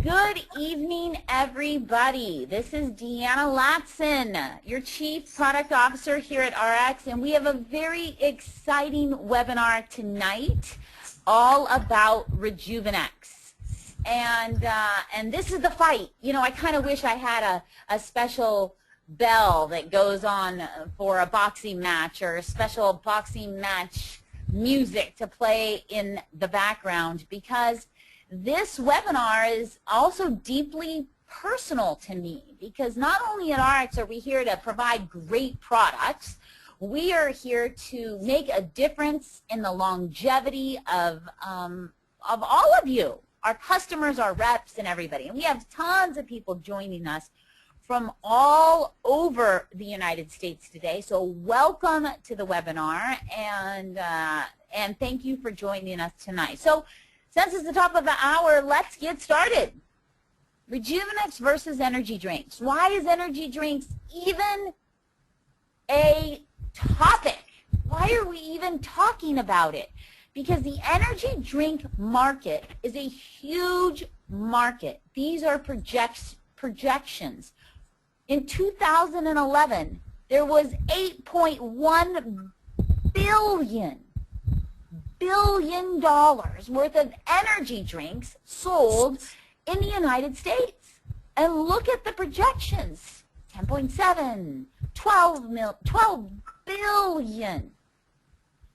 Good evening, everybody. This is Deanna Latson, your Chief Product Officer here at RX, and we have a very exciting webinar tonight all about Rejuveniix. And this is the fight. You know, I kind of wish I had a special bell that goes on for a boxing match or a special boxing match music to play in the background, because this webinar is also deeply personal to me, because not only at RX are we here to provide great products, we are here to make a difference in the longevity of all of you, our customers, our reps, and everybody. And we have tons of people joining us from all over the United States today. So welcome to the webinar, and thank you for joining us tonight. So since it's the top of the hour, let's get started. Rejuveniix versus energy drinks. Why is energy drinks even a topic? Why are we even talking about it? Because the energy drink market is a huge market. These are projections. In 2011, there was $8.1 billion worth of energy drinks sold in the United States. And look at the projections. 10.7, 12 billion.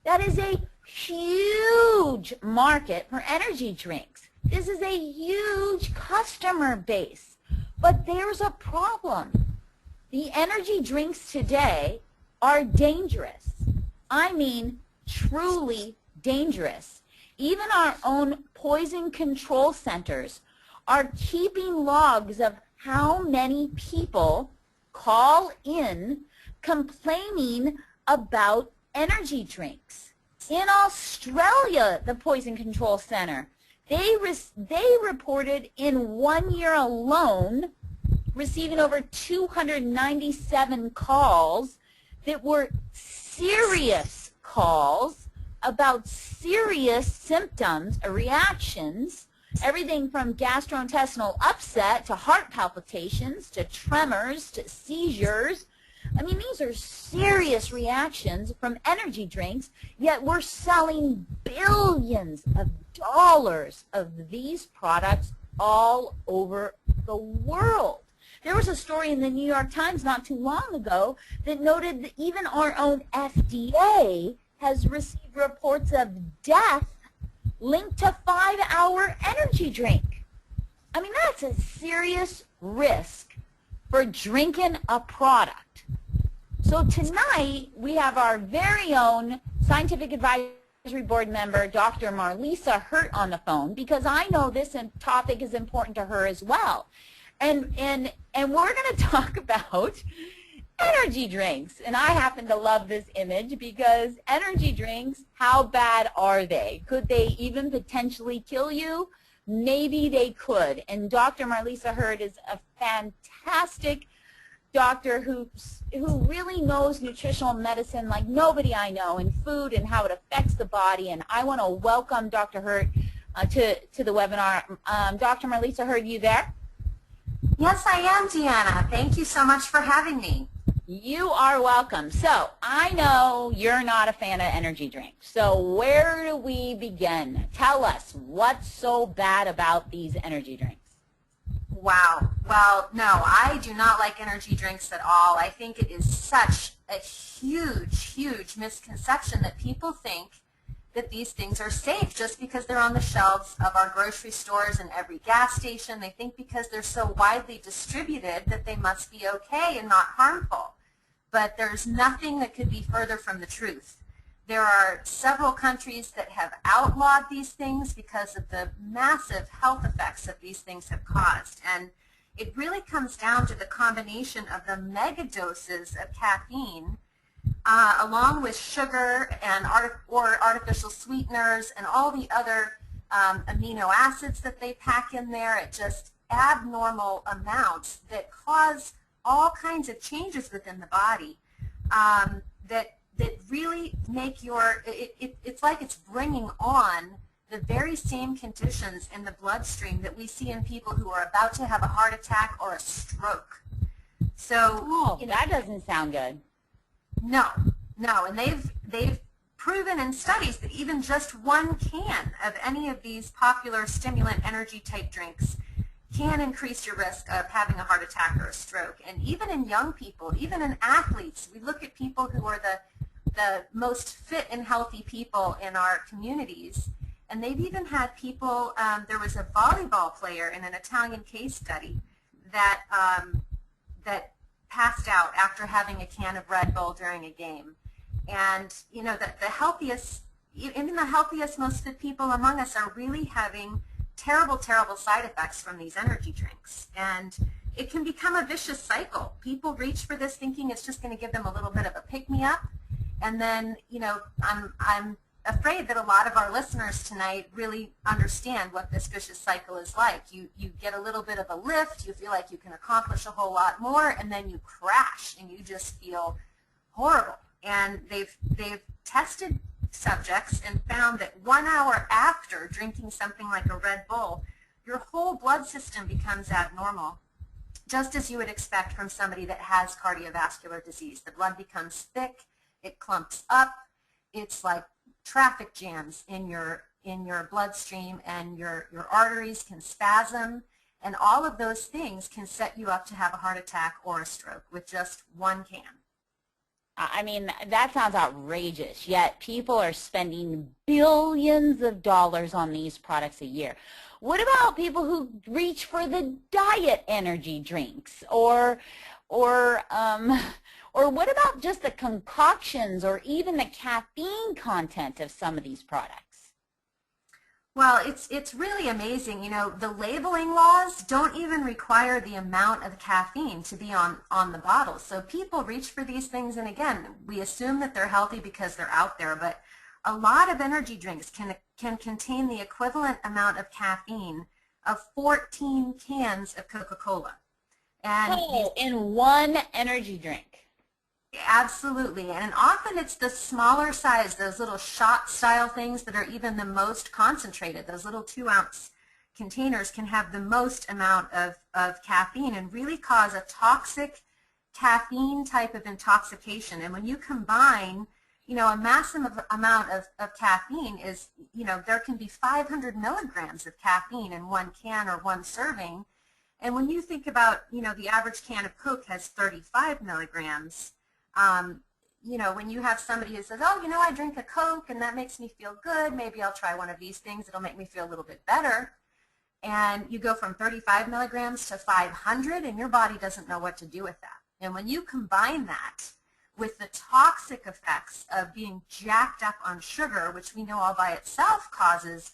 That is a huge market for energy drinks. This is a huge customer base. But there's a problem. The energy drinks today are dangerous. I mean, truly dangerous. Even our own poison control centers are keeping logs of how many people call in complaining about energy drinks. In Australia, the Poison Control Center, they reported in 1 year alone receiving over 297 calls that were serious calls about serious symptoms or reactions, everything from gastrointestinal upset to heart palpitations to tremors to seizures. I mean, these are serious reactions from energy drinks, yet we're selling billions of dollars of these products all over the world. There was a story in the New York Times not too long ago that noted that even our own FDA has received reports of death linked to 5-hour energy drink. I mean, that's a serious risk for drinking a product. So tonight, we have our very own Scientific Advisory Board member, Dr. Marlisa Hurt, on the phone, because I know this topic is important to her as well. And we're going to talk about energy drinks. And I happen to love this image because energy drinks, how bad are they? Could they even potentially kill you? Maybe they could. And Dr. Marlisa Hurt is a fantastic doctor who really knows nutritional medicine like nobody I know, and food and how it affects the body. And I want to welcome Dr. Hurt to the webinar. Dr. Marlisa Hurt, you there? Yes, I am, Deanna. Thank you so much for having me. You are welcome. So I know you're not a fan of energy drinks. So where do we begin? Tell us, what's so bad about these energy drinks? Wow. Well, no, I do not like energy drinks at all. I think it is such a huge misconception that people think that these things are safe just because they're on the shelves of our grocery stores and every gas station. They think because they're so widely distributed that they must be okay and not harmful. But there's nothing that could be further from the truth. There are several countries that have outlawed these things because of the massive health effects that these things have caused. And it really comes down to the combination of the mega doses of caffeine along with sugar and artificial sweeteners and all the other amino acids that they pack in there at just abnormal amounts that cause all kinds of changes within the body that really make it's like it's bringing on the very same conditions in the bloodstream that we see in people who are about to have a heart attack or a stroke. So, that doesn't sound good. No, and they've proven in studies that even just one can of any of these popular stimulant energy type drinks can increase your risk of having a heart attack or a stroke. And even in young people, even in athletes, we look at people who are the most fit and healthy people in our communities, and they've even had people, there was a volleyball player in an Italian case study that that passed out after having a can of Red Bull during a game. And the healthiest, even the healthiest, most fit people among us are really having terrible, terrible side effects from these energy drinks. And it can become a vicious cycle. People reach for this thinking it's just going to give them a little bit of a pick-me-up. And then, I'm afraid that a lot of our listeners tonight really understand what this vicious cycle is like. You get a little bit of a lift, you feel like you can accomplish a whole lot more, and then you crash and you just feel horrible. And they've tested subjects and found that 1 hour after drinking something like a Red Bull, your whole blood system becomes abnormal, just as you would expect from somebody that has cardiovascular disease. The blood becomes thick, it clumps up, it's like traffic jams in your bloodstream, and your arteries can spasm, and all of those things can set you up to have a heart attack or a stroke with just one can. I mean, that sounds outrageous, yet people are spending billions of dollars on these products a year. What about people who reach for the diet energy drinks, or what about just the concoctions or even the caffeine content of some of these products? Well, it's really amazing. The labeling laws don't even require the amount of caffeine to be on the bottle. So people reach for these things, and again, we assume that they're healthy because they're out there, but a lot of energy drinks can contain the equivalent amount of caffeine of 14 cans of Coca-Cola. And in one energy drink. Absolutely, and often it's the smaller size, those little shot style things that are even the most concentrated. Those little 2-ounce containers can have the most amount of caffeine and really cause a toxic caffeine type of intoxication. And when you combine, a massive amount of caffeine is, there can be 500 milligrams of caffeine in one can or one serving. And when you think about, the average can of Coke has 35 milligrams. When you have somebody who says, oh, I drink a Coke and that makes me feel good, maybe I'll try one of these things, it'll make me feel a little bit better. And you go from 35 milligrams to 500 and your body doesn't know what to do with that. And when you combine that with the toxic effects of being jacked up on sugar, which we know all by itself causes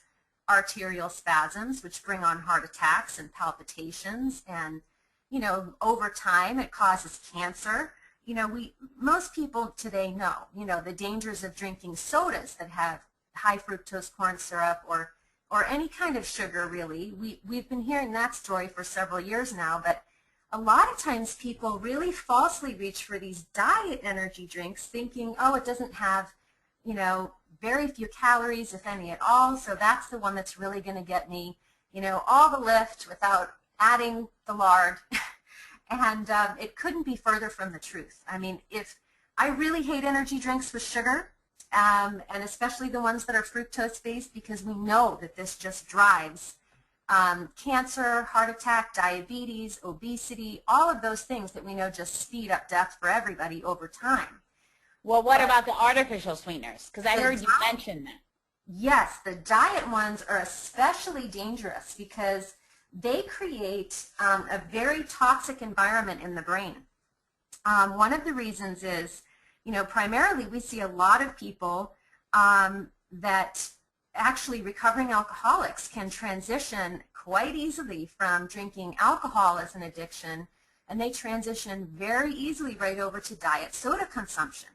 arterial spasms, which bring on heart attacks and palpitations, and, over time it causes cancer. Most people today know, the dangers of drinking sodas that have high fructose corn syrup or any kind of sugar, really. We've been hearing that story for several years now, but a lot of times people really falsely reach for these diet energy drinks thinking, oh, it doesn't have, very few calories, if any at all, so that's the one that's really going to get me, all the lift without adding the lard. And it couldn't be further from the truth. I mean, I really hate energy drinks with sugar, and especially the ones that are fructose-based, because we know that this just drives cancer, heart attack, diabetes, obesity, all of those things that we know just speed up death for everybody over time. Well, what about the artificial sweeteners? Because I heard you mention that. Yes, the diet ones are especially dangerous because they create a very toxic environment in the brain. One of the reasons is, primarily we see a lot of people that actually recovering alcoholics can transition quite easily from drinking alcohol as an addiction, and they transition very easily right over to diet soda consumption.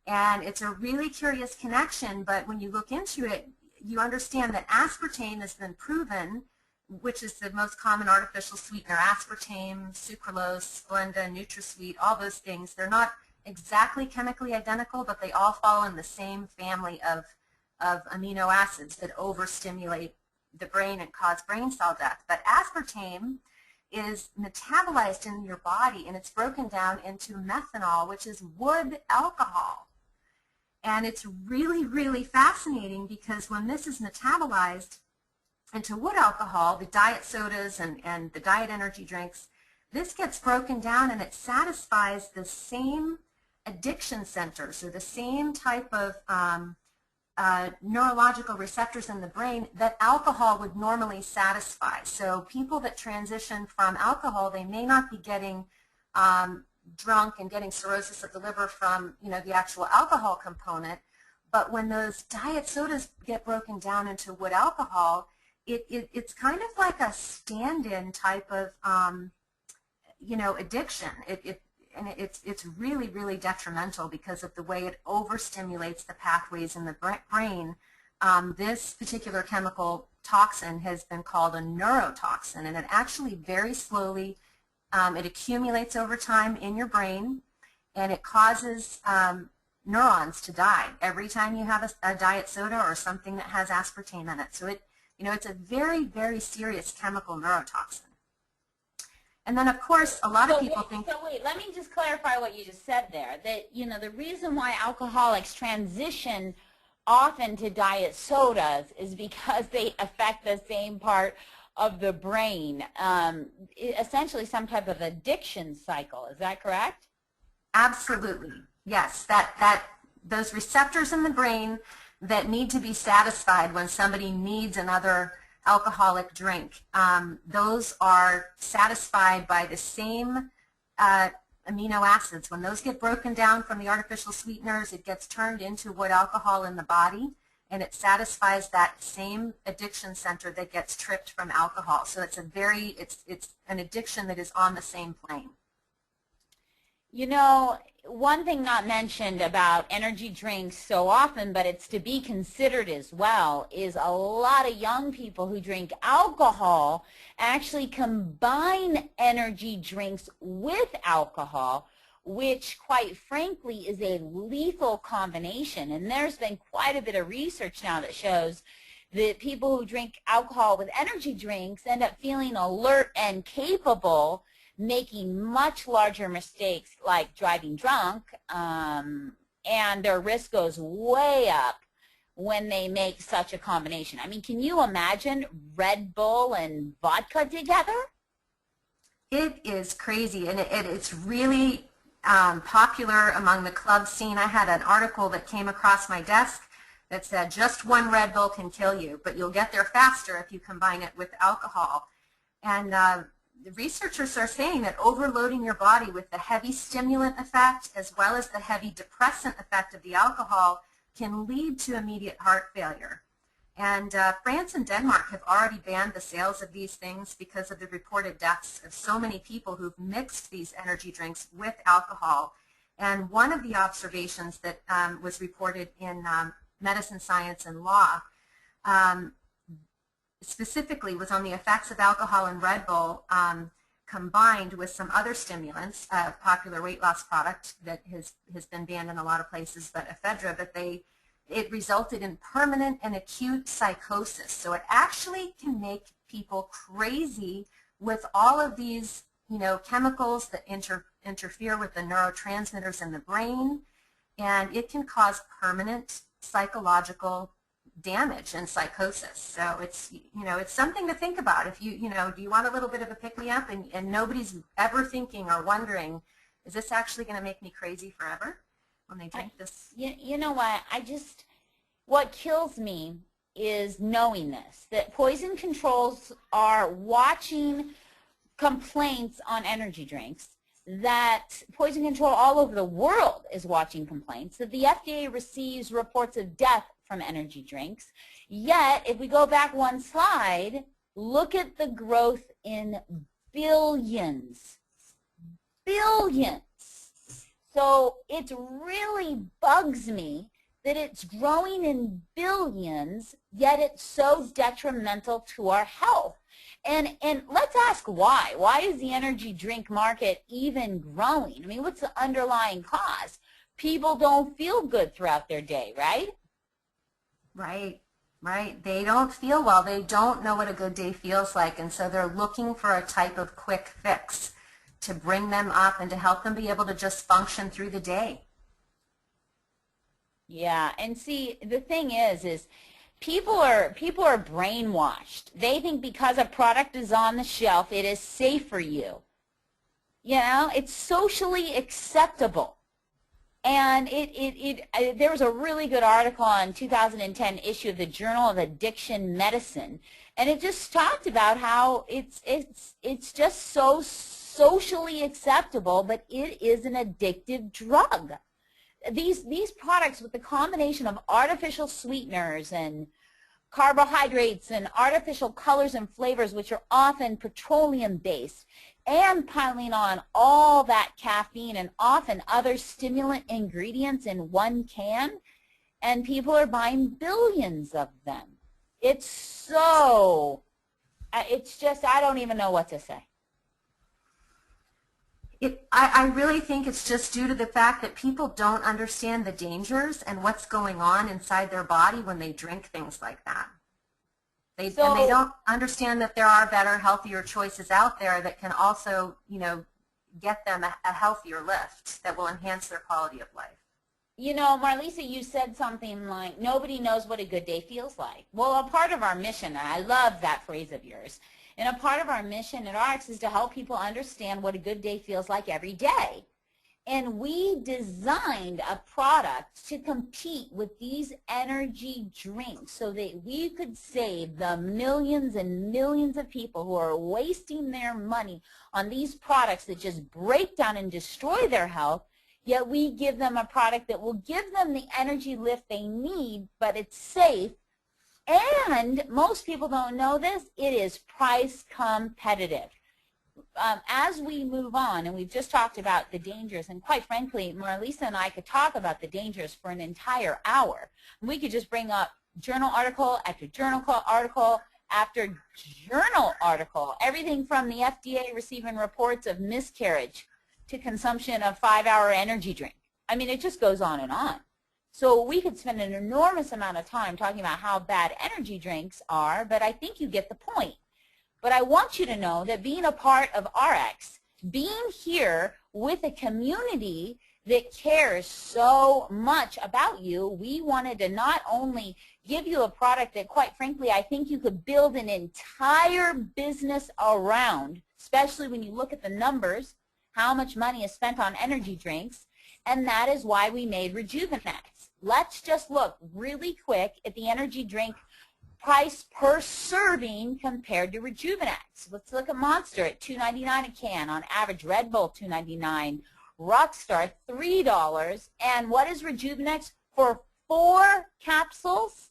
And it's a really curious connection, but when you look into it, you understand that aspartame has been proven, which is the most common artificial sweetener, aspartame, sucralose, Splenda, NutraSweet, all those things. They're not exactly chemically identical, but they all fall in the same family of of amino acids that overstimulate the brain and cause brain cell death. But aspartame is metabolized in your body, and it's broken down into methanol, which is wood alcohol. And it's really, really fascinating because when this is metabolized into wood alcohol, the diet sodas and the diet energy drinks, this gets broken down and it satisfies the same addiction centers or the same type of neurological receptors in the brain that alcohol would normally satisfy. So people that transition from alcohol, they may not be getting drunk and getting cirrhosis of the liver from, you know, the actual alcohol component, but when those diet sodas get broken down into wood alcohol, it's kind of like a stand-in type of you know, addiction. It's really, really detrimental because of the way it overstimulates the pathways in the brain. This particular chemical toxin has been called a neurotoxin, and it actually very slowly, it accumulates over time in your brain, and it causes neurons to die every time you have a diet soda or something that has aspartame in it. So you know, it's a very, very serious chemical neurotoxin. And then, of course, a lot of people think... So wait, let me just clarify what you just said there. That, you know, the reason why alcoholics transition often to diet sodas is because they affect the same part of the brain, essentially some type of addiction cycle. Is that correct? Absolutely, yes. Those receptors in the brain that need to be satisfied when somebody needs another alcoholic drink, those are satisfied by the same amino acids. When those get broken down from the artificial sweeteners, it gets turned into wood alcohol in the body, and it satisfies that same addiction center that gets tripped from alcohol. So it's it's an addiction that is on the same plane. You know, one thing not mentioned about energy drinks so often, but it's to be considered as well, is a lot of young people who drink alcohol actually combine energy drinks with alcohol, which quite frankly is a lethal combination. And there's been quite a bit of research now that shows that people who drink alcohol with energy drinks end up feeling alert and capable, making much larger mistakes like driving drunk, and their risk goes way up when they make such a combination. I mean, can you imagine Red Bull and vodka together? It is crazy, and it's really popular among the club scene. I had an article that came across my desk that said just one Red Bull can kill you, but you'll get there faster if you combine it with alcohol. And the researchers are saying that overloading your body with the heavy stimulant effect as well as the heavy depressant effect of the alcohol can lead to immediate heart failure. And France and Denmark have already banned the sales of these things because of the reported deaths of so many people who've mixed these energy drinks with alcohol. And one of the observations that was reported in Medicine, Science, and Law specifically was on the effects of alcohol and Red Bull combined with some other stimulants, a popular weight loss product that has been banned in a lot of places, but ephedra, but it resulted in permanent and acute psychosis. So it actually can make people crazy with all of these, you know, chemicals that interfere with the neurotransmitters in the brain, and it can cause permanent psychological damage and psychosis. So it's, you know, it's something to think about. If you know, do you want a little bit of a pick-me-up and nobody's ever thinking or wondering, is this actually going to make me crazy forever when they drink this? You know what, what kills me is knowing this, that poison controls are watching complaints on energy drinks, that poison control all over the world is watching complaints, that the FDA receives reports of death from energy drinks. Yet, if we go back one slide, look at the growth in billions. Billions. So it really bugs me that it's growing in billions, yet it's so detrimental to our health. And let's ask why. Why is the energy drink market even growing? I mean, what's the underlying cause? People don't feel good throughout their day, right? Right, right. They don't feel well. They don't know what a good day feels like, and so they're looking for a type of quick fix to bring them up and to help them be able to just function through the day. Yeah, and see, the thing is people are brainwashed. They think because a product is on the shelf, it is safe for you. You know, it's socially acceptable. And there was a really good article on 2010 issue of the Journal of Addiction Medicine, and it just talked about how it's just so socially acceptable, but it is an addictive drug. These products with the combination of artificial sweeteners and carbohydrates and artificial colors and flavors, which are often petroleum-based, and piling on all that caffeine and often other stimulant ingredients in one can, and people are buying billions of them. It's just, I don't even know what to say. I really think it's just due to the fact that people don't understand the dangers and what's going on inside their body when they drink things like that. And they don't understand that there are better, healthier choices out there that can also, you know, get them a healthier lift that will enhance their quality of life. You know, Marlisa, you said something like, nobody knows what a good day feels like. Well, a part of our mission, and I love that phrase of yours, and a part of our mission at ARX is to help people understand what a good day feels like every day. And we designed a product to compete with these energy drinks so that we could save the millions and millions of people who are wasting their money on these products that just break down and destroy their health, yet we give them a product that will give them the energy lift they need, but it's safe. And most people don't know this, it is price competitive. As we move on, and we've just talked about the dangers, and quite frankly, Marlisa and I could talk about the dangers for an entire hour. We could just bring up journal article after journal article after journal article, everything from the FDA receiving reports of miscarriage to consumption of 5-hour energy drink. I mean, it just goes on and on. So we could spend an enormous amount of time talking about how bad energy drinks are, but I think you get the point. But I want you to know that being a part of RX, being here with a community that cares so much about you, we wanted to not only give you a product that, quite frankly, I think you could build an entire business around, especially when you look at the numbers, how much money is spent on energy drinks, and that is why we made Rejuveniix. Let's just look really quick at the energy drink price per serving compared to Rejuveniix. Let's look at Monster at $2.99 a can. On average, Red Bull $2.99, Rockstar $3, and what is Rejuveniix for 4 capsules?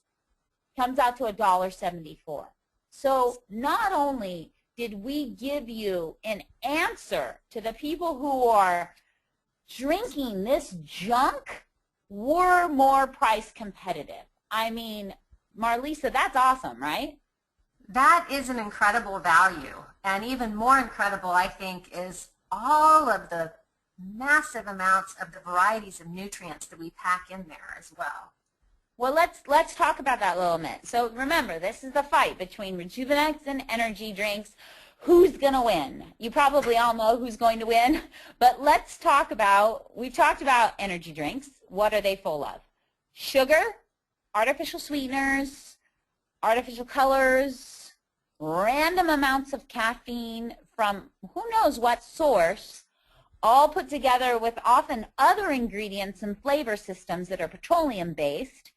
Comes out to $1.74. So not only did we give you an answer to the people who are drinking this junk, we're more price competitive. I mean, Marlisa, that's awesome, right? That is an incredible value. And even more incredible, I think, is all of the massive amounts of the varieties of nutrients that we pack in there as well. Well, let's talk about that a little bit. So remember, this is the fight between Rejuveniix and energy drinks. Who's going to win? You probably all know who's going to win, but let's talk about, we've talked about energy drinks. What are they full of? Sugar, artificial sweeteners, artificial colors, random amounts of caffeine from who knows what source, all put together with often other ingredients and flavor systems that are petroleum-based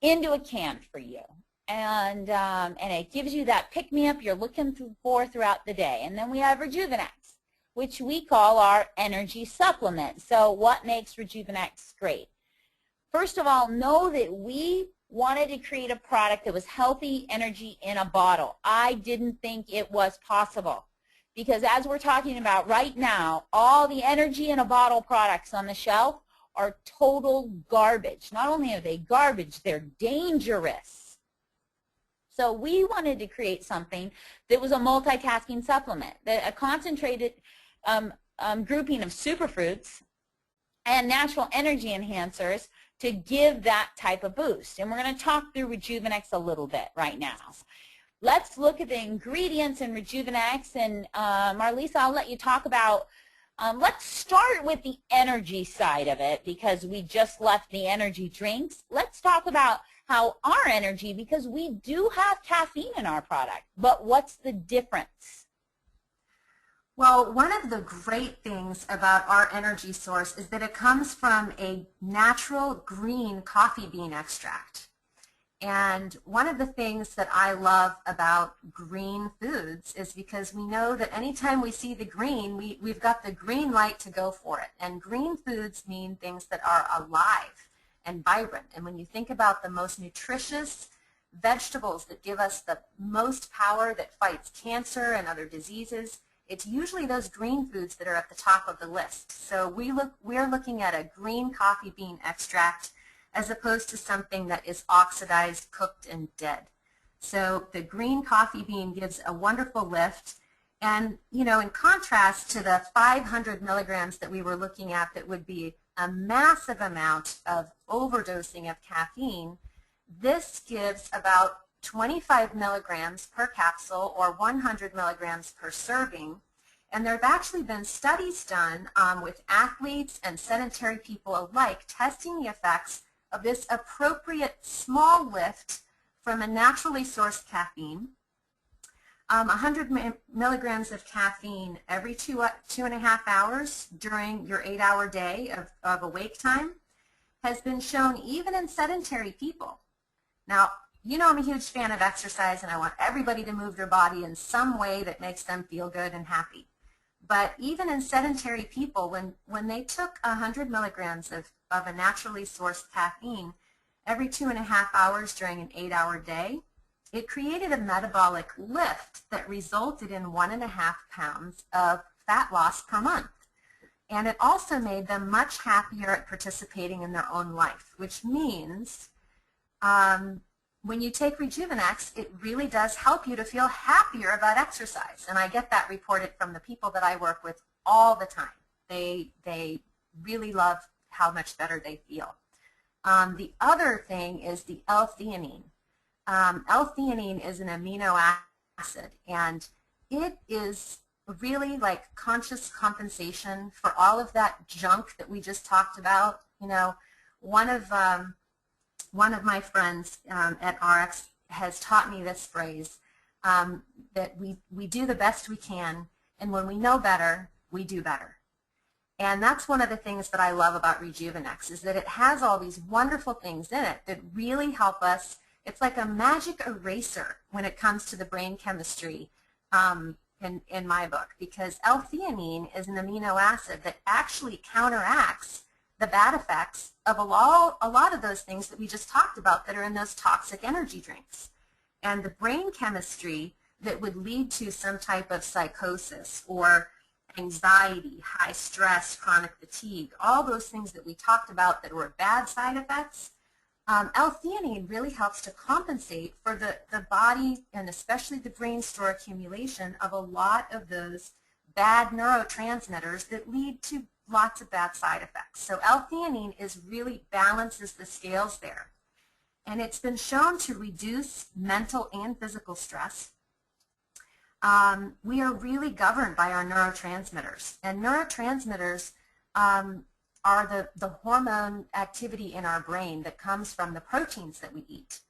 into a can for you. And it gives you that pick-me-up you're looking for throughout the day. And then we have Rejuveniix, which we call our energy supplement. So what makes Rejuveniix great? First of all, know that we wanted to create a product that was healthy energy in a bottle. I didn't think it was possible because as we're talking about right now, all the energy in a bottle products on the shelf are total garbage. Not only are they garbage, they're dangerous. So we wanted to create something that was a multitasking supplement, a concentrated grouping of superfruits and natural energy enhancers to give that type of boost. And we're going to talk through Rejuveniix a little bit right now. Let's look at the ingredients in Rejuveniix, and Marlisa, I'll let you talk about, let's start with the energy side of it because we just left the energy drinks. Let's talk about how our energy, because we do have caffeine in our product, but what's the difference? Well, one of the great things about our energy source is that it comes from a natural green coffee bean extract. And one of the things that I love about green foods is because we know that anytime we see the green, we've got the green light to go for it. And green foods mean things that are alive and vibrant. And when you think about the most nutritious vegetables that give us the most power, that fights cancer and other diseases, it's usually those green foods that are at the top of the list. So we're looking at a green coffee bean extract as opposed to something that is oxidized, cooked, and dead. So the green coffee bean gives a wonderful lift. And, you know, in contrast to the 500 milligrams that we were looking at that would be a massive amount of overdosing of caffeine, this gives about 25 milligrams per capsule or 100 milligrams per serving. And there have actually been studies done with athletes and sedentary people alike testing the effects of this appropriate small lift from a naturally sourced caffeine. 100 milligrams of caffeine every 2.5 hours during your 8-hour day of awake time has been shown even in sedentary people. Now, you know I'm a huge fan of exercise and I want everybody to move their body in some way that makes them feel good and happy. But even in sedentary people, when they took 100 milligrams of a naturally sourced caffeine every 2.5 hours during an 8-hour day, it created a metabolic lift that resulted in 1.5 pounds of fat loss per month. And it also made them much happier at participating in their own life, which means when you take Rejuveniix, it really does help you to feel happier about exercise. And I get that reported from the people that I work with all the time. They really love how much better they feel. The other thing is the L-theanine. L-theanine is an amino acid, and it is really like conscious compensation for all of that junk that we just talked about. You know, one of my friends at RX has taught me this phrase, that we do the best we can, and when we know better, we do better. And that's one of the things that I love about Rejuveniix, is that it has all these wonderful things in it that really help us. It's like a magic eraser when it comes to the brain chemistry in my book, because L-theanine is an amino acid that actually counteracts the bad effects of a lot of those things that we just talked about that are in those toxic energy drinks. And the brain chemistry that would lead to some type of psychosis or anxiety, high stress, chronic fatigue, all those things that we talked about that were bad side effects, L-theanine really helps to compensate for the body and especially the brain store accumulation of a lot of those bad neurotransmitters that lead to lots of bad side effects. So L-theanine really balances the scales there. And it's been shown to reduce mental and physical stress. We are really governed by our neurotransmitters. And neurotransmitters are the hormone activity in our brain that comes from the proteins that we eat.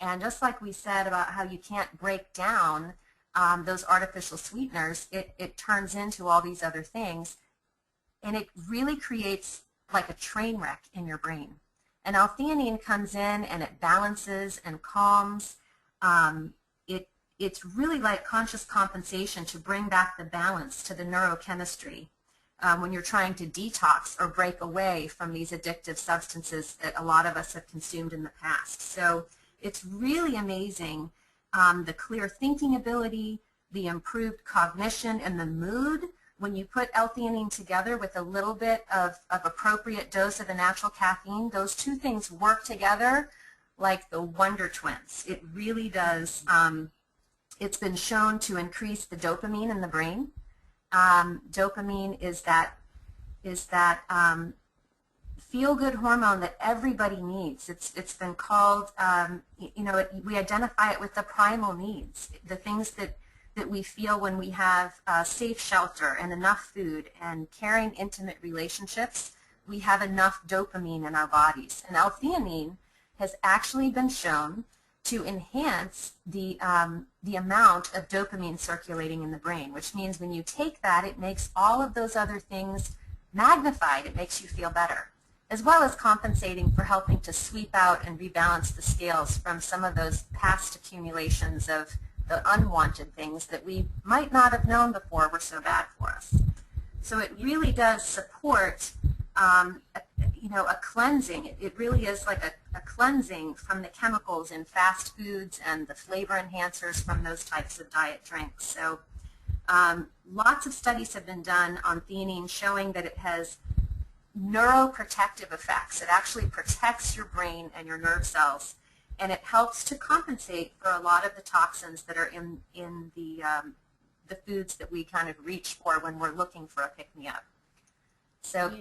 And just like we said about how you can't break down those artificial sweeteners, it turns into all these other things. And it really creates like a train wreck in your brain. And L-theanine comes in and it balances and calms. It's really like conscious compensation to bring back the balance to the neurochemistry when you're trying to detox or break away from these addictive substances that a lot of us have consumed in the past. So it's really amazing, the clear thinking ability, the improved cognition, and the mood. When you put L-theanine together with a little bit of appropriate dose of the natural caffeine, those two things work together like the Wonder Twins. It really does. It's been shown to increase the dopamine in the brain. Dopamine is that feel-good hormone that everybody needs. It's been called, we identify it with the primal needs, the things that we feel when we have safe shelter and enough food and caring, intimate relationships. We have enough dopamine in our bodies. And L-theanine has actually been shown to enhance the amount of dopamine circulating in the brain, which means when you take that, it makes all of those other things magnified. It makes you feel better, as well as compensating for helping to sweep out and rebalance the scales from some of those past accumulations of the unwanted things that we might not have known before were so bad for us. So it really does support a cleansing. It really is like a cleansing from the chemicals in fast foods and the flavor enhancers from those types of diet drinks. So lots of studies have been done on theanine showing that it has neuroprotective effects. It actually protects your brain and your nerve cells, and it helps to compensate for a lot of the toxins that are in the foods that we kind of reach for when we're looking for a pick-me-up. So,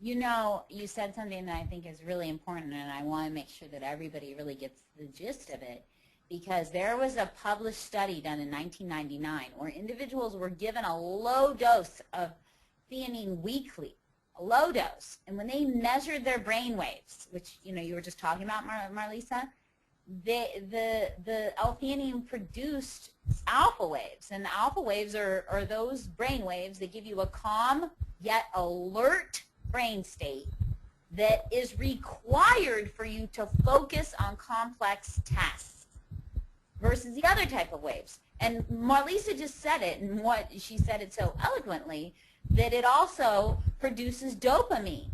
you said something that I think is really important, and I want to make sure that everybody really gets the gist of it, because there was a published study done in 1999 where individuals were given a low dose of theanine weekly, a low dose, and when they measured their brain waves, which you were just talking about, Marlisa, the L-theanine produced alpha waves, and the alpha waves are those brain waves that give you a calm yet alert brain state that is required for you to focus on complex tasks versus the other type of waves. And Marlisa just said it, and what she said it so eloquently, that it also produces dopamine,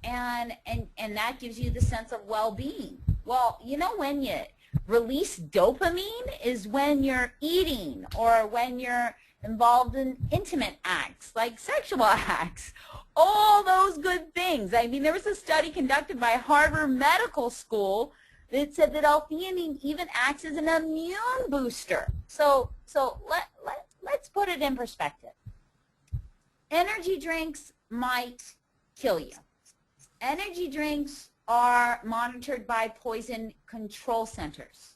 and that gives you the sense of well-being. Well, when you release dopamine is when you're eating or when you're involved in intimate acts, like sexual acts, all those good things. I mean, there was a study conducted by Harvard Medical School that said that L-theanine even acts as an immune booster. So let's put it in perspective. Energy drinks might kill you. Energy drinks are monitored by poison control centers.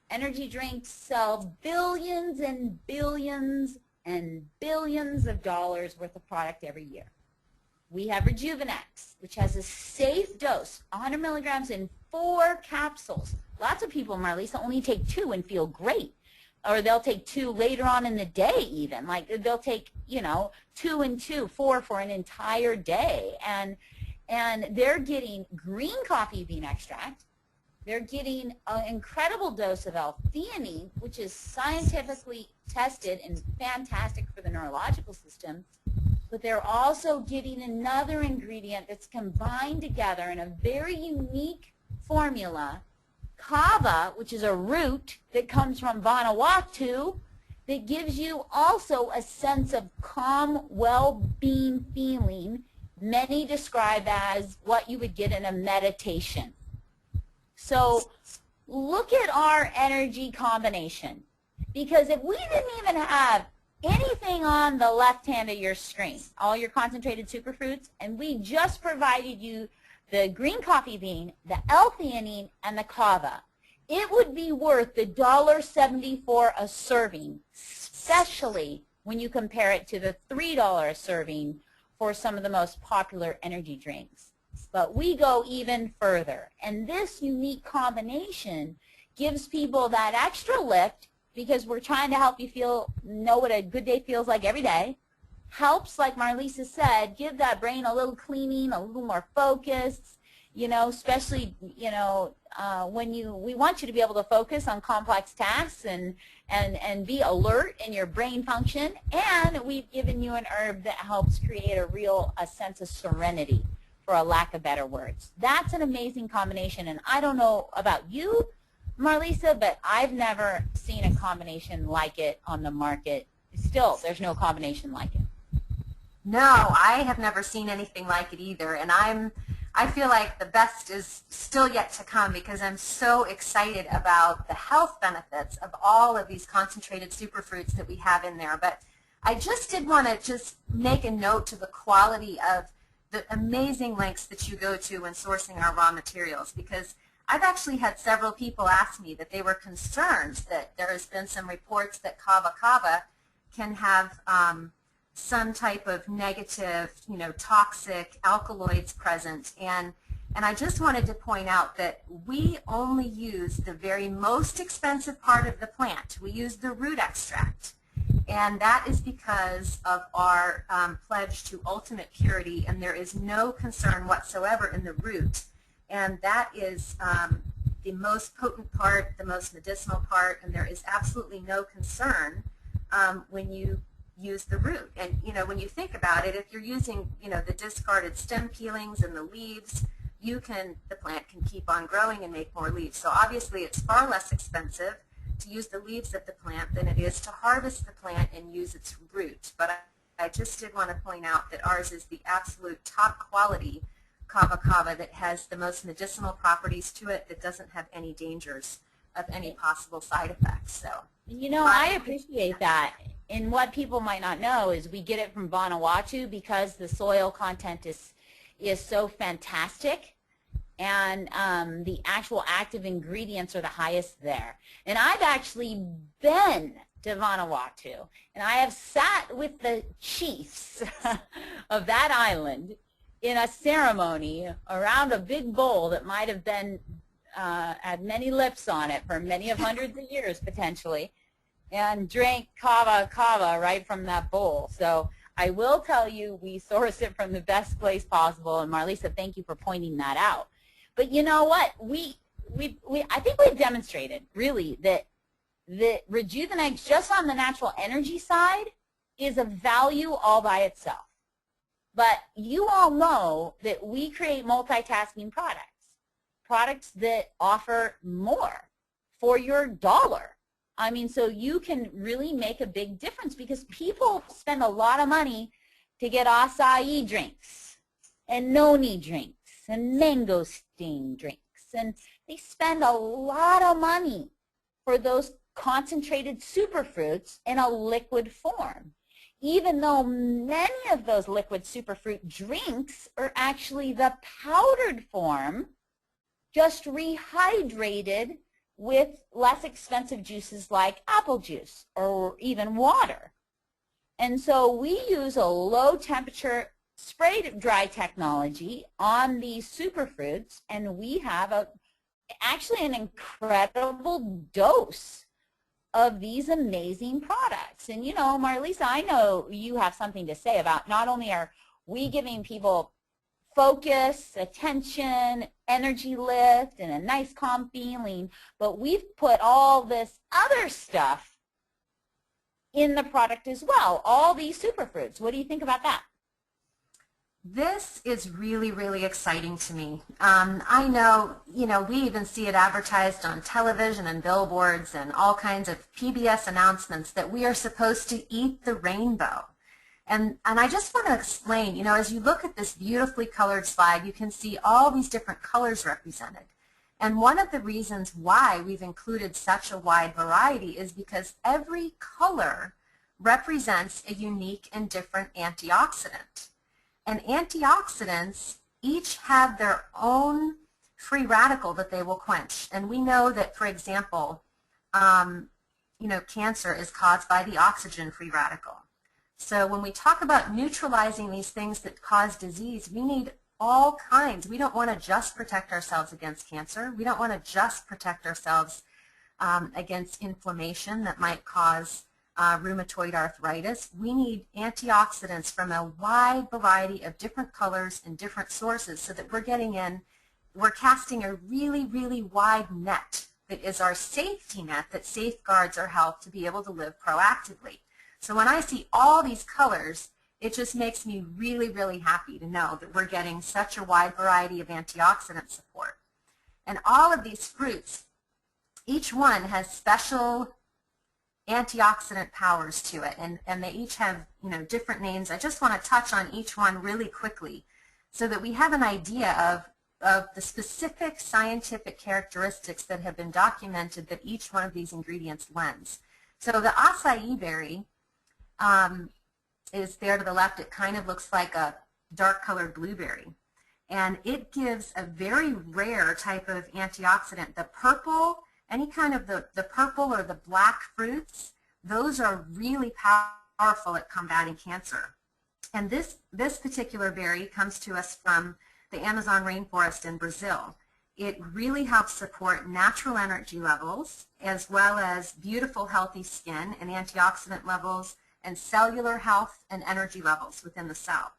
Energy drinks sell billions and billions and billions of dollars worth of product every year. We have Rejuveniix, which has a safe dose, 100 milligrams in 4 capsules. Lots of people, Marlisa, only take 2 and feel great. Or they'll take 2 later on in the day even. Like they'll take, 2 and 2, 4 for an entire day. And they're getting green coffee bean extract. They're getting an incredible dose of L-theanine, which is scientifically tested and fantastic for the neurological system. But they're also getting another ingredient that's combined together in a very unique formula, kava, which is a root that comes from Vanuatu, that gives you also a sense of calm, well-being feeling. Many describe as what you would get in a meditation. So look at our energy combination, because if we didn't even have anything on the left hand of your screen, all your concentrated superfoods, and we just provided you the green coffee bean, the L-theanine, and the kava, it would be worth the $1.74 a serving, especially when you compare it to the $3 a serving for some of the most popular energy drinks. But we go even further, and this unique combination gives people that extra lift, because we're trying to help you know what a good day feels like every day. Helps, like Marlisa said, give that brain a little cleaning, a little more focus, especially, when we want you to be able to focus on complex tasks and be alert in your brain function. And we've given you an herb that helps create a sense of serenity, for a lack of better words. That's an amazing combination, and I don't know about you, Marlisa, but I've never seen a combination like it on the market. Still, there's no combination like it. No, I have never seen anything like it either, and I feel like the best is still yet to come, because I'm so excited about the health benefits of all of these concentrated superfruits that we have in there. But I just did want to just make a note to the quality of the amazing lengths that you go to when sourcing our raw materials, because I've actually had several people ask me that they were concerned that there has been some reports that kava kava can have some type of negative, toxic alkaloids present. And I just wanted to point out that we only use the very most expensive part of the plant. We use the root extract. And that is because of our pledge to ultimate purity, and there is no concern whatsoever in the root. And that is the most potent part, the most medicinal part, and there is absolutely no concern when you use the root. And when you think about it, if you're using the discarded stem peelings and the leaves, the plant can keep on growing and make more leaves. So obviously it's far less expensive to use the leaves of the plant than it is to harvest the plant and use its root. But I just did want to point out that ours is the absolute top quality kava kava that has the most medicinal properties to it, that doesn't have any dangers of any possible side effects. So I appreciate that. And what people might not know is we get it from Vanuatu because the soil content is so fantastic, and the actual active ingredients are the highest there. And I've actually been to Vanuatu, and I have sat with the chiefs of that island in a ceremony around a big bowl that might have been had many lips on it for many of hundreds of years potentially, and drank kava kava right from that bowl. So I will tell you, we source it from the best place possible, and Marlisa, thank you for pointing that out. But you know what? I think we've demonstrated, really, that Rejuveniix, just on the natural energy side, is a value all by itself. But you all know that we create multitasking products that offer more for your dollar. I mean, so you can really make a big difference, because people spend a lot of money to get acai drinks and noni drinks and mangosteen drinks, and they spend a lot of money for those concentrated superfruits in a liquid form, even though many of those liquid superfruit drinks are actually the powdered form, just rehydrated with less expensive juices like apple juice or even water. And so we use a low temperature spray dry technology on these superfruits, and we have actually an incredible dose of these amazing products. And Marlisa, I know you have something to say about not only are we giving people focus, attention, energy lift, and a nice calm feeling, but we've put all this other stuff in the product as well, all these superfruits. What do you think about that? This is really, really exciting to me. I know, we even see it advertised on television and billboards and all kinds of PBS announcements that we are supposed to eat the rainbow. And I just want to explain, as you look at this beautifully colored slide, you can see all these different colors represented. And one of the reasons why we've included such a wide variety is because every color represents a unique and different antioxidant. And antioxidants each have their own free radical that they will quench. And we know that, for example, cancer is caused by the oxygen free radical. So when we talk about neutralizing these things that cause disease, we need all kinds. We don't want to just protect ourselves against cancer. We don't want to just protect ourselves against inflammation that might cause rheumatoid arthritis. We need antioxidants from a wide variety of different colors and different sources, so that we're casting a really, really wide net that is our safety net that safeguards our health to be able to live proactively. So when I see all these colors, it just makes me really, really happy to know that we're getting such a wide variety of antioxidant support. And all of these fruits, each one has special antioxidant powers to it, and they each have different names. I just want to touch on each one really quickly so that we have an idea of the specific scientific characteristics that have been documented that each one of these ingredients lends. So the acai berry is there to the left. It kind of looks like a dark colored blueberry. And it gives a very rare type of antioxidant. The purple, any kind of the purple or the black fruits, those are really powerful at combating cancer. And this particular berry comes to us from the Amazon rainforest in Brazil. It really helps support natural energy levels as well as beautiful, healthy skin and antioxidant levels and cellular health and energy levels within the cell.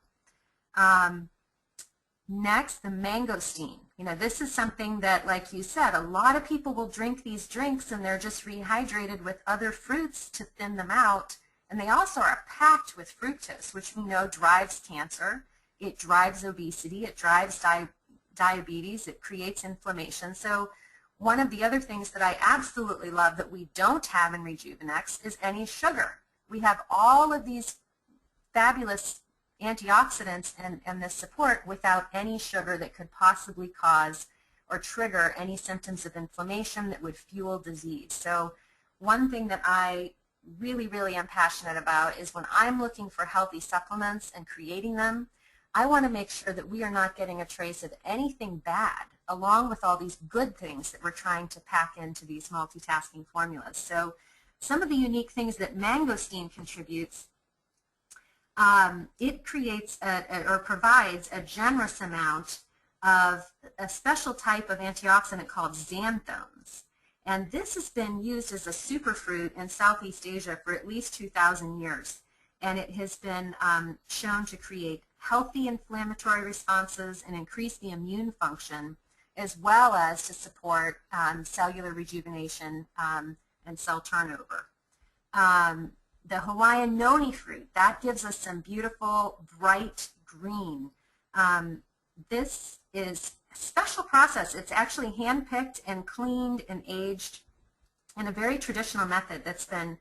Next, the mangosteen. You know, this is something that, like you said, a lot of people will drink these drinks and they're just rehydrated with other fruits to thin them out. And they also are packed with fructose, which we know drives cancer. It drives obesity. It drives diabetes. It creates inflammation. So one of the other things that I absolutely love that we don't have in Rejuveniix is any sugar. We have all of these fabulous antioxidants and this support without any sugar that could possibly cause or trigger any symptoms of inflammation that would fuel disease. So one thing that I really am passionate about is when I'm looking for healthy supplements and creating them, I want to make sure that we are not getting a trace of anything bad along with all these good things that we're trying to pack into these multitasking formulas. So some of the unique things that mangosteen contributes, it creates or provides a generous amount of a special type of antioxidant called xanthones. And this has been used as a superfruit in Southeast Asia for at least 2,000 years. And it has been shown to create healthy inflammatory responses and increase the immune function, as well as to support cellular rejuvenation and cell turnover. The Hawaiian noni fruit, that gives us some beautiful bright green. This is a special process. It's actually hand-picked and cleaned and aged in a very traditional method that's been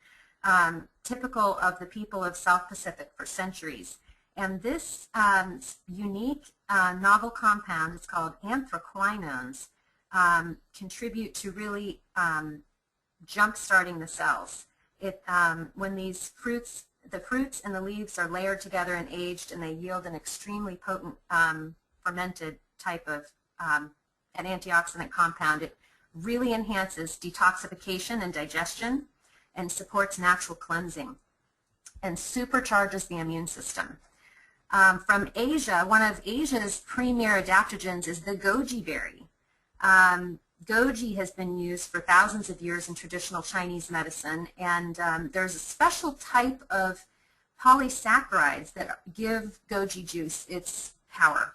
typical of the people of South Pacific for centuries. And this unique novel compound, it's called anthraquinones, contribute to really jump-starting the cells. When these fruits, the fruits and the leaves are layered together and aged, and they yield an extremely potent fermented type of an antioxidant compound, it really enhances detoxification and digestion and supports natural cleansing and supercharges the immune system. From Asia, one of Asia's premier adaptogens is the goji berry. Goji has been used for thousands of years in traditional Chinese medicine, and there's a special type of polysaccharides that give goji juice its power.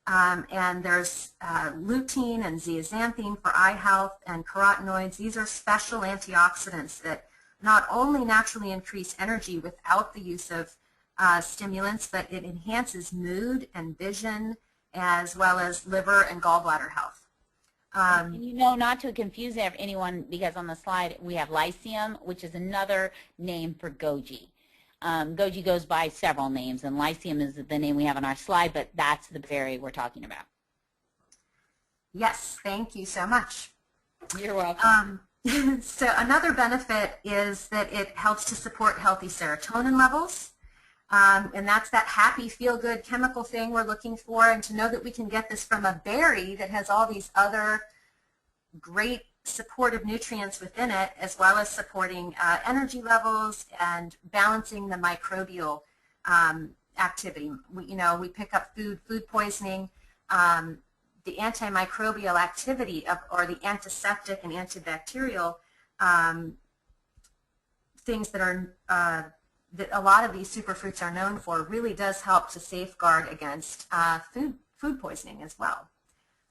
And there's lutein and zeaxanthin for eye health and carotenoids. These are special antioxidants that not only naturally increase energy without the use of stimulants, but it enhances mood and vision as well as liver and gallbladder health. And you know, not to confuse anyone, because on the slide we have lycium, which is another name for goji. Goji goes by several names, and lycium is the name we have on our slide, but that's the berry we're talking about. Yes, thank you so much. You're welcome. So another benefit is that it helps to support healthy serotonin levels. And that's that happy, feel-good chemical thing we're looking for. And to know that we can get this from a berry that has all these other great supportive nutrients within it, as well as supporting energy levels and balancing the microbial activity. We pick up food poisoning. The antimicrobial activity or the antiseptic and antibacterial things that are that a lot of these superfruits are known for really does help to safeguard against food poisoning as well.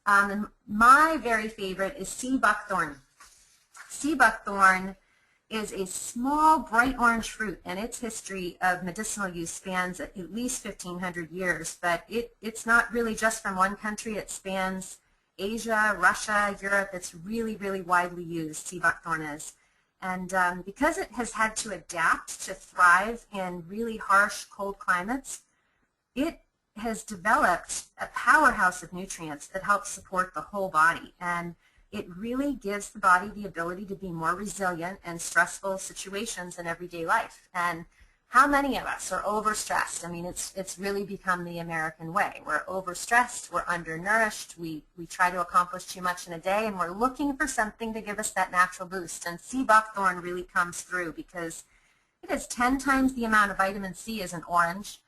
And my very favorite is sea buckthorn. Sea buckthorn is a small bright orange fruit, and its history of medicinal use spans at least 1,500 years, but it's not really just from one country. It spans Asia, Russia, Europe. It's really widely used, sea buckthorn is. And because it has had to adapt to thrive in really harsh, cold climates, it has developed a powerhouse of nutrients that help support the whole body. And it really gives the body the ability to be more resilient in stressful situations in everyday life. And How many of us are overstressed? I mean, it's really become the American way. We're overstressed, we're undernourished, we try to accomplish too much in a day, and we're looking for something to give us that natural boost. And sea buckthorn really comes through because it has 10 times the amount of vitamin C as an orange,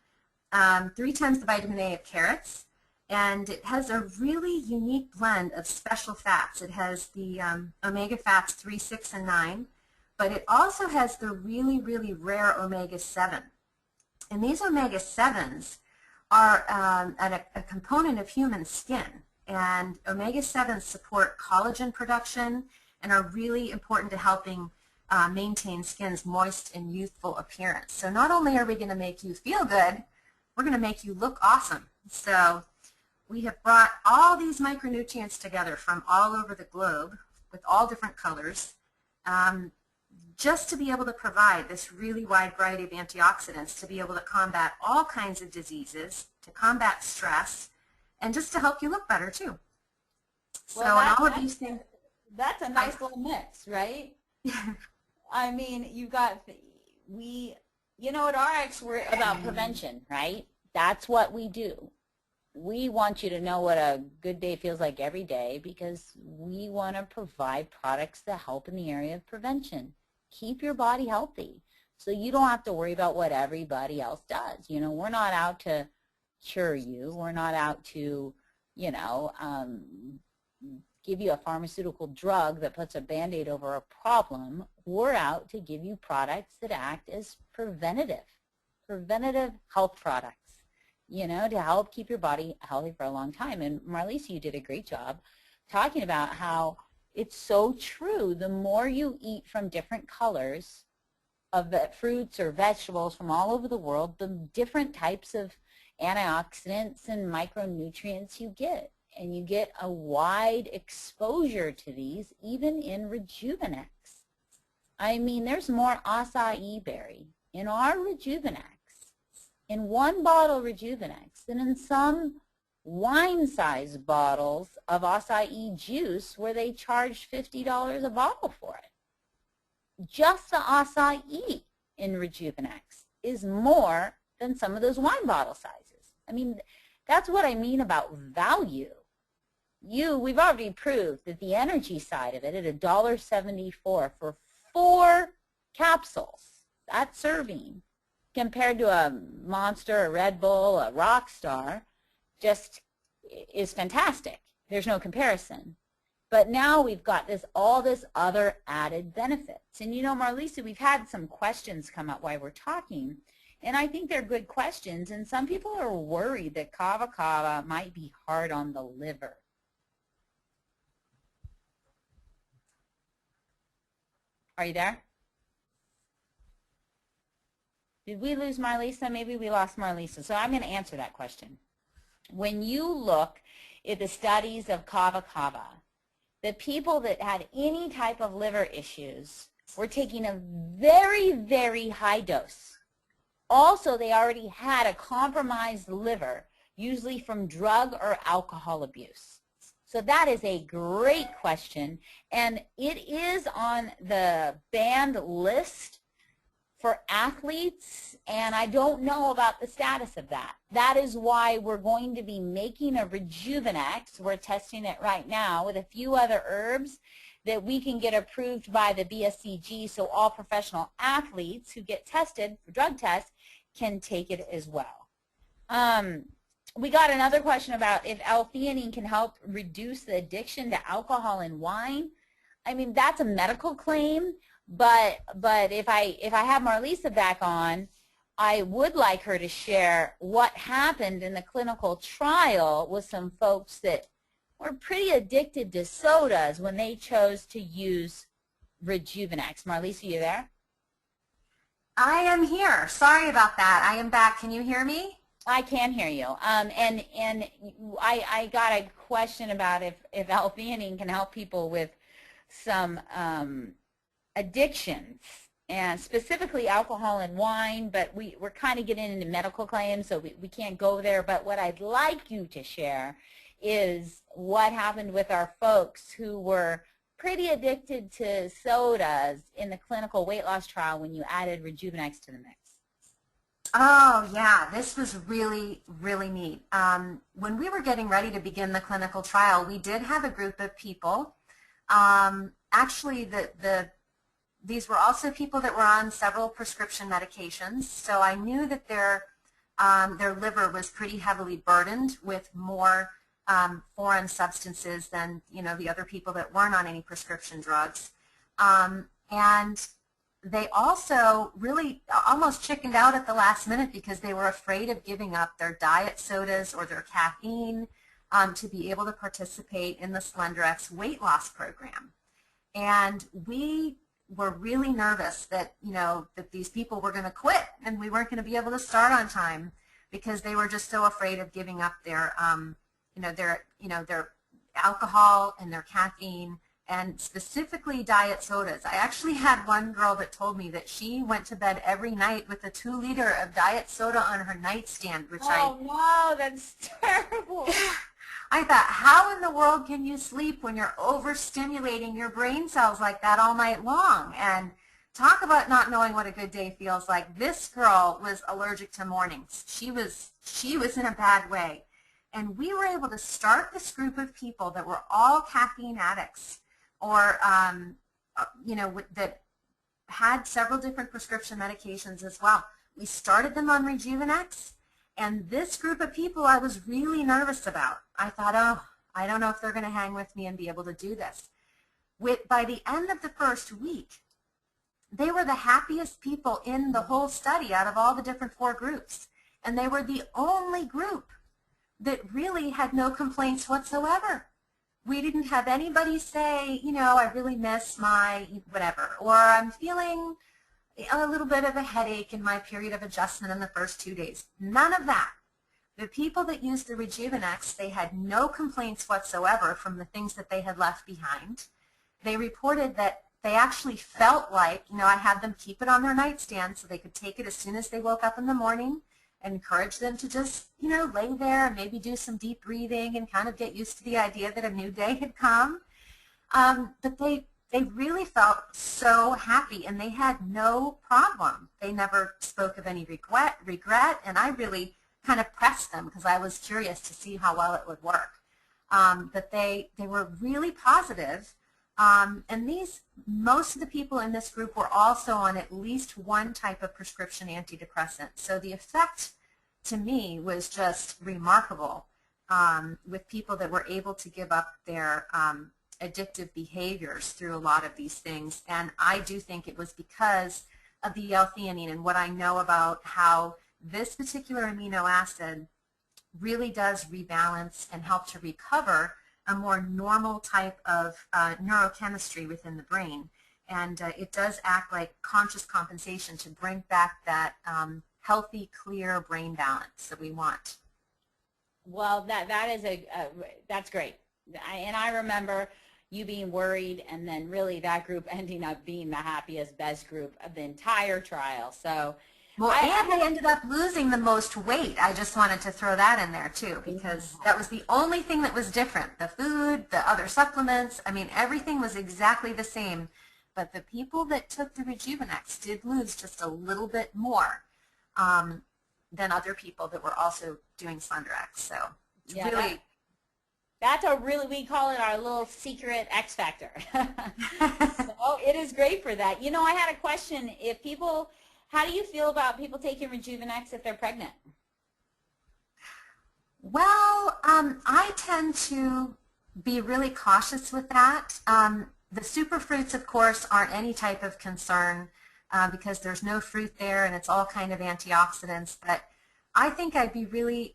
3 times the vitamin A of carrots, and it has a really unique blend of special fats. It has the omega fats 3, 6, and 9. But it also has the really, really rare omega-7. And these omega-7s are a component of human skin. And omega-7s support collagen production and are really important to helping maintain skin's moist and youthful appearance. So not only are we going to make you feel good, we're going to make you look awesome. So we have brought all these micronutrients together from all over the globe with all different colors. Just to be able to provide this really wide variety of antioxidants to be able to combat all kinds of diseases, to combat stress, and just to help you look better too. Well, so all of these things. That's a nice little mix, right? I mean, you got, you know, at RX we're about prevention, right? That's what we do. We want you to know what a good day feels like every day because we want to provide products that help in the area of prevention. Keep your body healthy so you don't have to worry about what everybody else does. You know, we're not out to cure you. We're not out to, you know, give you a pharmaceutical drug that puts a Band-Aid over a problem. We're out to give you products that act as preventative health products, you know, to help keep your body healthy for a long time. And Marlisa, you did a great job talking about how it's so true. The more you eat from different colors of fruits or vegetables from all over the world, the different types of antioxidants and micronutrients you get. And you get a wide exposure to these, even in Rejuveniix. I mean, there's more acai berry in our Rejuveniix, in one bottle Rejuveniix, than in some wine-sized bottles of acai juice where they charge $50 a bottle for it. Just the acai in Rejuveniix is more than some of those wine bottle sizes. I mean, that's what I mean about value. We've already proved that the energy side of it at $1.74 for 4 capsules, that serving, compared to a Monster, a Red Bull, a Rockstar, just is fantastic. There's no comparison. But now we've got all this other added benefits. And you know, Marlisa, we've had some questions come up while we're talking, and I think they're good questions. And some people are worried that kava kava might be hard on the liver. Are you there? Did we lose Marlisa? Maybe we lost Marlisa. So I'm going to answer that question. When you look at the studies of kava kava, the people that had any type of liver issues were taking a very, very high dose. Also, they already had a compromised liver, usually from drug or alcohol abuse. So that is a great question, and it is on the banned list for athletes, and I don't know about the status of that. That is why we're going to be making a Rejuveniix. We're testing it right now with a few other herbs that we can get approved by the BSCG, so all professional athletes who get tested for drug tests can take it as well. We got another question about if L-theanine can help reduce the addiction to alcohol and wine. I mean, that's a medical claim. But if I have Marlisa back on, I would like her to share what happened in the clinical trial with some folks that were pretty addicted to sodas when they chose to use Rejuveniix. Marlisa, you there? I am here. Sorry about that. I am back. Can you hear me? I can hear you. And I got a question about if L-theanine can help people with some addictions, and specifically alcohol and wine, but we're kind of getting into medical claims, so we can't go there. But what I'd like you to share is what happened with our folks who were pretty addicted to sodas in the clinical weight loss trial when you added Rejuveniix to the mix. Oh, yeah, this was really, really neat. When we were getting ready to begin the clinical trial, we did have a group of people. Actually, these were also people that were on several prescription medications, so I knew that their liver was pretty heavily burdened with more foreign substances than, the other people that weren't on any prescription drugs. And they also really almost chickened out at the last minute because they were afraid of giving up their diet sodas or their caffeine to be able to participate in the SlenderX weight loss program. And we were really nervous that, that these people were going to quit and we weren't going to be able to start on time because they were just so afraid of giving up their, their alcohol and their caffeine, and specifically diet sodas. I actually had one girl that told me that she went to bed every night with a 2-liter of diet soda on her nightstand, which no, that's terrible. I thought, how in the world can you sleep when you're overstimulating your brain cells like that all night long? And talk about not knowing what a good day feels like. This girl was allergic to mornings. She was in a bad way. And we were able to start this group of people that were all caffeine addicts, or that had several different prescription medications as well. We started them on Rejuveniix, and this group of people I was really nervous about. I thought, oh, I don't know if they're going to hang with me and be able to do this. By the end of the first week, they were the happiest people in the whole study out of all the different 4 groups, and they were the only group that really had no complaints whatsoever. We didn't have anybody say, I really miss my whatever, or I'm feeling a little bit of a headache in my period of adjustment in the first 2 days. None of that. The people that used the Rejuveniix, they had no complaints whatsoever from the things that they had left behind. They reported that they actually felt like, I had them keep it on their nightstand so they could take it as soon as they woke up in the morning, and encourage them to just, lay there and maybe do some deep breathing and kind of get used to the idea that a new day had come. But they really felt so happy, and they had no problem. They never spoke of any regret, and I really kind of pressed them because I was curious to see how well it would work. But they were really positive. And most of the people in this group were also on at least one type of prescription antidepressant. So the effect to me was just remarkable with people that were able to give up their addictive behaviors through a lot of these things. And I do think it was because of the L-theanine and what I know about how this particular amino acid really does rebalance and help to recover a more normal type of neurochemistry within the brain. And it does act like conscious compensation to bring back that healthy, clear brain balance that we want. Well, that's great. And I remember you being worried, and then really that group ending up being the happiest, best group of the entire trial. So, well, and they ended up losing the most weight. I just wanted to throw that in there too, because that was the only thing that was different. The food, the other supplements, I mean, everything was exactly the same. But the people that took the Rejuveniix did lose just a little bit more than other people that were also doing SlenderX. So it's really... That's we call it our little secret X factor. So it is great for that. I had a question. How do you feel about people taking Rejuveniix if they're pregnant? Well, I tend to be really cautious with that. The superfruits, of course, aren't any type of concern because there's no fruit there and it's all kind of antioxidants. But I think I'd be really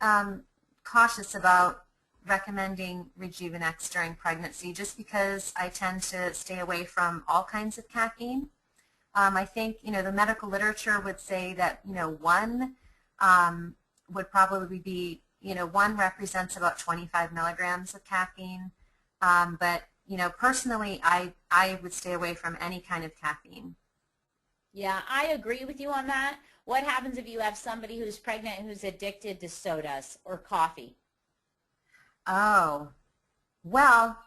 cautious about recommending Rejuveniix during pregnancy just because I tend to stay away from all kinds of caffeine. I think, the medical literature would say that, one would probably be, one represents about 25 milligrams of caffeine. But, personally, I would stay away from any kind of caffeine. Yeah, I agree with you on that. What happens if you have somebody who's pregnant who's addicted to sodas or coffee? Oh, well,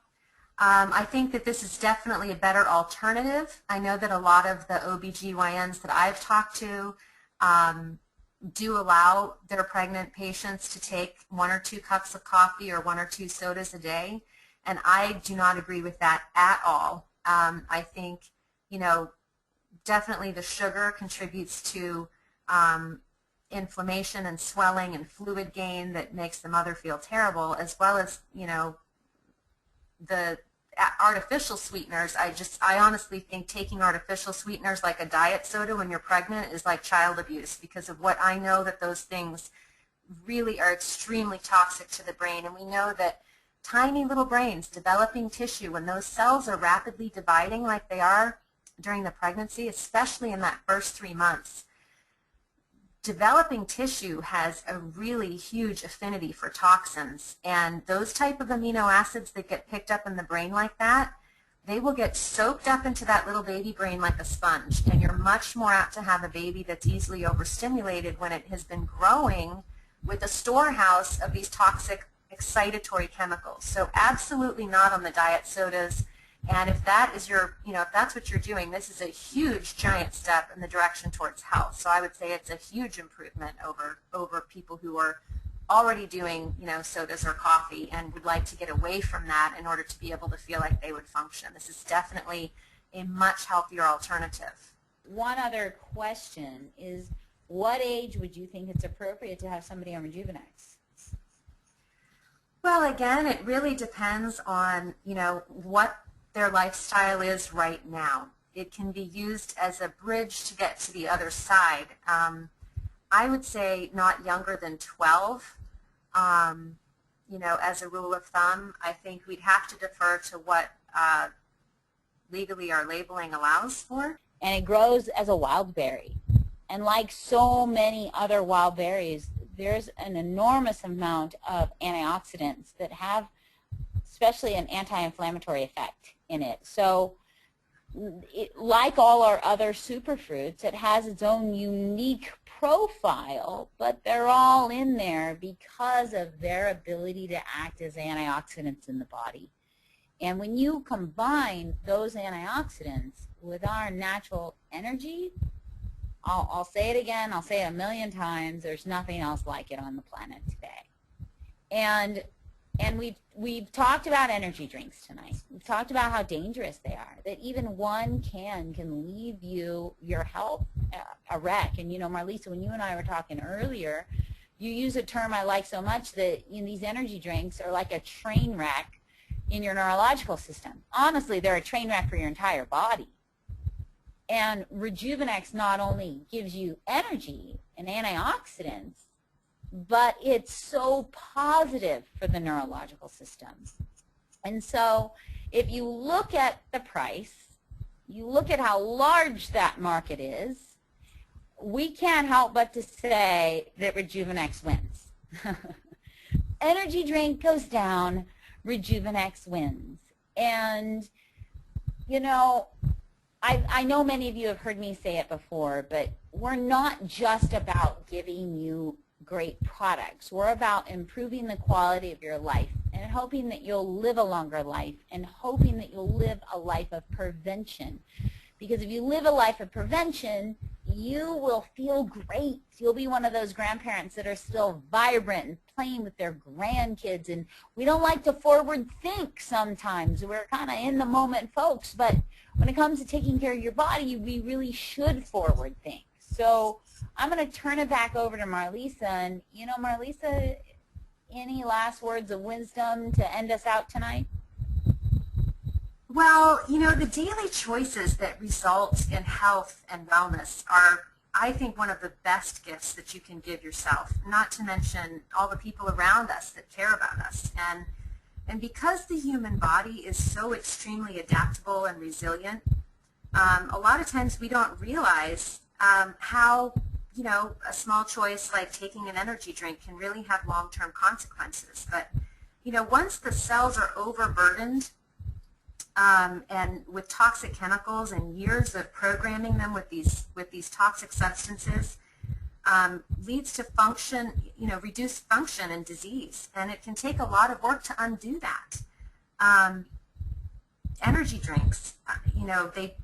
I think that this is definitely a better alternative. I know that a lot of the OBGYNs that I've talked to, do allow their pregnant patients to take 1 or 2 cups of coffee or 1 or 2 sodas a day, and I do not agree with that at all. I think, definitely the sugar contributes to inflammation and swelling and fluid gain that makes the mother feel terrible, as well as, the artificial sweeteners. I honestly think taking artificial sweeteners like a diet soda when you're pregnant is like child abuse, because of what I know that those things really are extremely toxic to the brain. And we know that tiny little brains, developing tissue, when those cells are rapidly dividing like they are during the pregnancy, especially in that first 3 months, developing tissue has a really huge affinity for toxins, and those type of amino acids that get picked up in the brain like that, they will get soaked up into that little baby brain like a sponge, and you're much more apt to have a baby that's easily overstimulated when it has been growing with a storehouse of these toxic excitatory chemicals. So absolutely not on the diet sodas. And if that is your, if that's what you're doing, this is a huge, giant step in the direction towards health. So I would say it's a huge improvement over people who are already doing, sodas or coffee and would like to get away from that in order to be able to feel like they would function. This is definitely a much healthier alternative. One other question is, what age would you think it's appropriate to have somebody on Rejuveniix? Well, again, it really depends on, what their lifestyle is right now. It can be used as a bridge to get to the other side. I would say not younger than 12, as a rule of thumb. I think we'd have to defer to what legally our labeling allows for. And it grows as a wild berry. And like so many other wild berries, there's an enormous amount of antioxidants that have especially an anti-inflammatory effect in it. So like all our other superfruits, it has its own unique profile, but they're all in there because of their ability to act as antioxidants in the body. And when you combine those antioxidants with our natural energy, I'll say it again, I'll say it a million times, there's nothing else like it on the planet today. And we've talked about energy drinks tonight. We've talked about how dangerous they are, that even one can leave your health a wreck. And Marlisa, when you and I were talking earlier, you use a term I like so much, that these energy drinks are like a train wreck in your neurological system. Honestly, they're a train wreck for your entire body. And Rejuveniix not only gives you energy and antioxidants, but it's so positive for the neurological system. And so if you look at the price, you look at how large that market is, we can't help but to say that Rejuveniix wins. Energy drink goes down, Rejuveniix wins. And, I know many of you have heard me say it before, but we're not just about giving you great products. We're about improving the quality of your life and hoping that you'll live a longer life and hoping that you'll live a life of prevention. Because if you live a life of prevention, you will feel great. You'll be one of those grandparents that are still vibrant and playing with their grandkids. And we don't like to forward think sometimes. We're kind of in the moment folks. But when it comes to taking care of your body, we really should forward think. So I'm going to turn it back over to Marlisa. And, Marlisa, any last words of wisdom to end us out tonight? Well, the daily choices that result in health and wellness are, I think, one of the best gifts that you can give yourself, not to mention all the people around us that care about us. And because the human body is so extremely adaptable and resilient, a lot of times we don't realize how, a small choice like taking an energy drink can really have long-term consequences. But, once the cells are overburdened, and with toxic chemicals and years of programming them with these toxic substances, leads to function, reduced function and disease. And it can take a lot of work to undo that. Energy drinks, they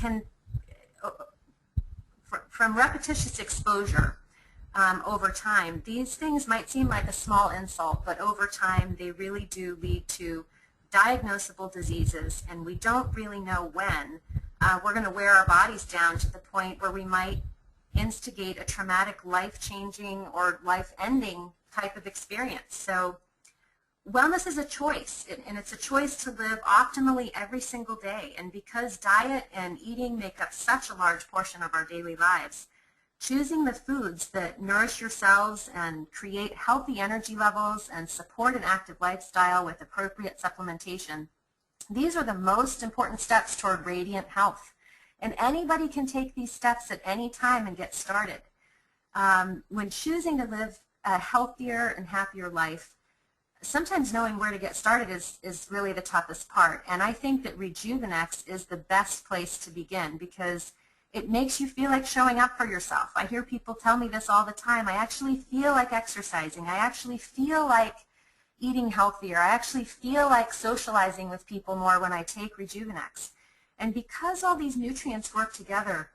can from repetitious exposure over time, these things might seem like a small insult, but over time they really do lead to diagnosable diseases, and we don't really know when we're going to wear our bodies down to the point where we might instigate a traumatic, life-changing or life-ending type of experience. So wellness is a choice, and it's a choice to live optimally every single day. And because diet and eating make up such a large portion of our daily lives, choosing the foods that nourish your cells and create healthy energy levels and support an active lifestyle with appropriate supplementation, these are the most important steps toward radiant health. And anybody can take these steps at any time and get started. When choosing to live a healthier and happier life, sometimes knowing where to get started is really the toughest part. And I think that Rejuveniix is the best place to begin because it makes you feel like showing up for yourself. I hear people tell me this all the time. I actually feel like exercising. I actually feel like eating healthier. I actually feel like socializing with people more when I take Rejuveniix. And because all these nutrients work together,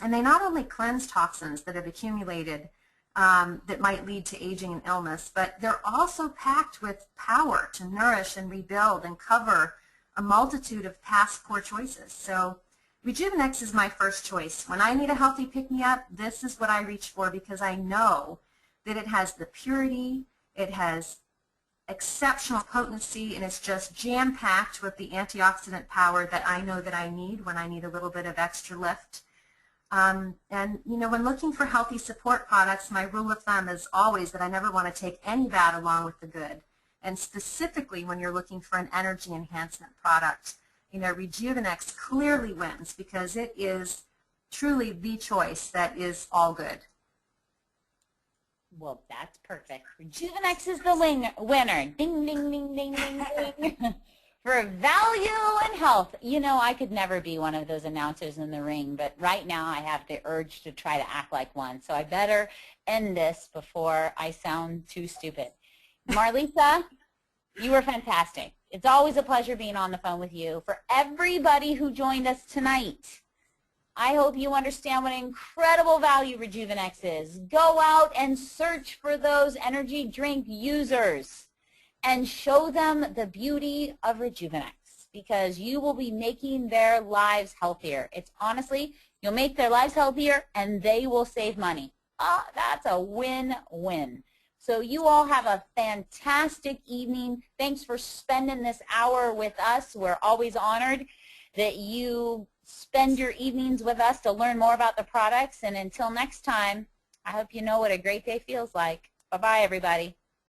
and they not only cleanse toxins that have accumulated that might lead to aging and illness, but they're also packed with power to nourish and rebuild and cover a multitude of past poor choices. So Rejuveniix is my first choice. When I need a healthy pick-me-up, this is what I reach for because I know that it has the purity, it has exceptional potency, and it's just jam-packed with the antioxidant power that I know that I need when I need a little bit of extra lift. And, you know, when looking for healthy support products, my rule of thumb is always that I never want to take any bad along with the good. And specifically when you're looking for an energy enhancement product, you know, Rejuveniix clearly wins because it is truly the choice that is all good. Well, that's perfect. Rejuveniix is the winner. Ding, ding, ding, ding, ding, ding. For value and health. You know, I could never be one of those announcers in the ring, but right now I have the urge to try to act like one. So I better end this before I sound too stupid. Marlisa, you were fantastic. It's always a pleasure being on the phone with you. For everybody who joined us tonight, I hope you understand what incredible value Rejuveniix is. Go out and search for those energy drink users and show them the beauty of Rejuveniix because you will be making their lives healthier. It's honestly, you'll make their lives healthier and they will save money. That's a win-win. So you all have a fantastic evening. Thanks for spending this hour with us. We're always honored that you spend your evenings with us to learn more about the products. And until next time, I hope you know what a great day feels like. Bye-bye, everybody.